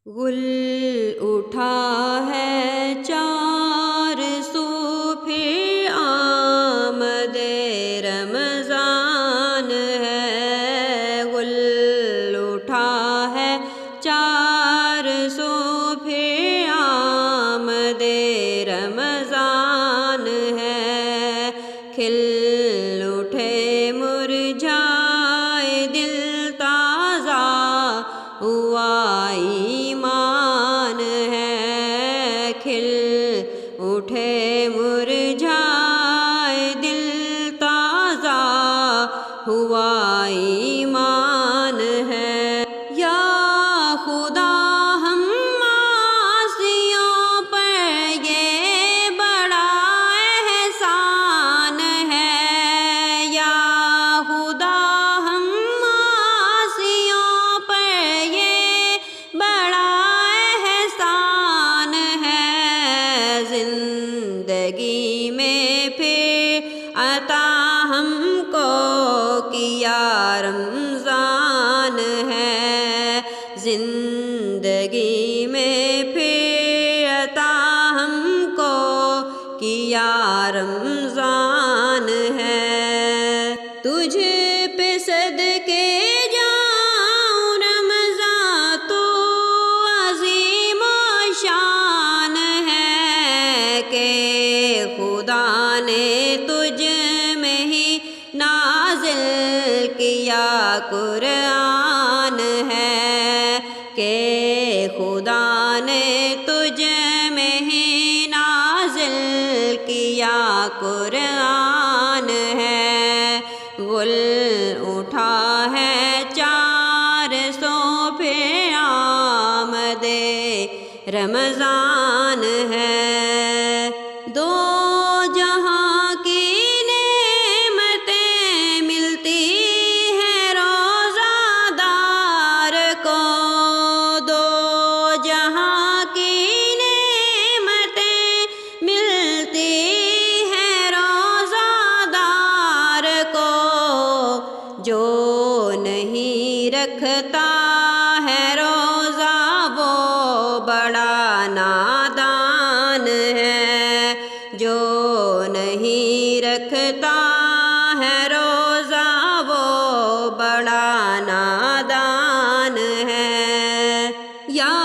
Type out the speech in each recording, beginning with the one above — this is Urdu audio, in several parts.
گل اٹھا ہے 400 پھر آمد رمضان ہے، گل اٹھا ہے 400 پھر آمد رمضان ہے، کھل اٹھے مرجھائے دل تازہ ہوا ایمان ہے، کھل اٹھے مرجھائے دل تازہ ہوا ایمان ہے۔ یا خدا ہم معاصیوں پر یہ بڑا احسان ہے، یا خدا ہم معاصیوں پر یہ بڑا احسان ہے، زندگی میں پھر عطا ہم کو کیا رمضان ہے، زندگی میں پھر عطا ہم کو کیا رمضان ہے۔ تجھ پہ صدقے جاؤں رمضان، تو عظیم و شان ہے کہ خدا نے تجھ میں ہی نازل کیا قرآن ہے، کہ خدا نے تجھ میں ہی نازل کیا قرآن ہے، گل اٹھا ہے 400 پھر آمد رمضان ہے۔ دو جہاں کی نعمتیں ملتی ہیں روزہ دار کو، دو جہاں کی نعمتیں ملتی ہیں روزہ دار کو، جو نہیں رکھتا ہے روزہ وہ بڑا نادان ہے، جو نہیں رکھتا ہے روزہ وہ بڑا نادان ہے۔ یا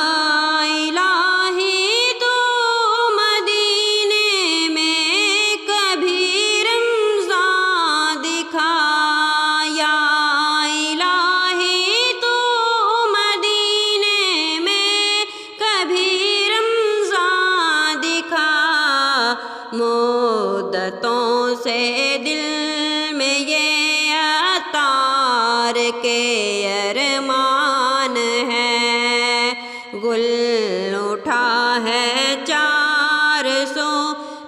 الہی تو مدینے میں کبھی رمضان دکھا، یا الہی تو مدینے میں کبھی رمضان دکھا، مدتوں سے دل میں یہ عطار کے ارمان ہے، گل اٹھا ہے 400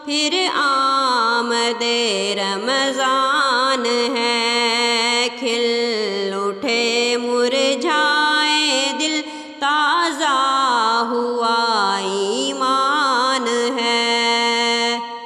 پھر آمد رمضان ہے، کھل اٹھے مرجھا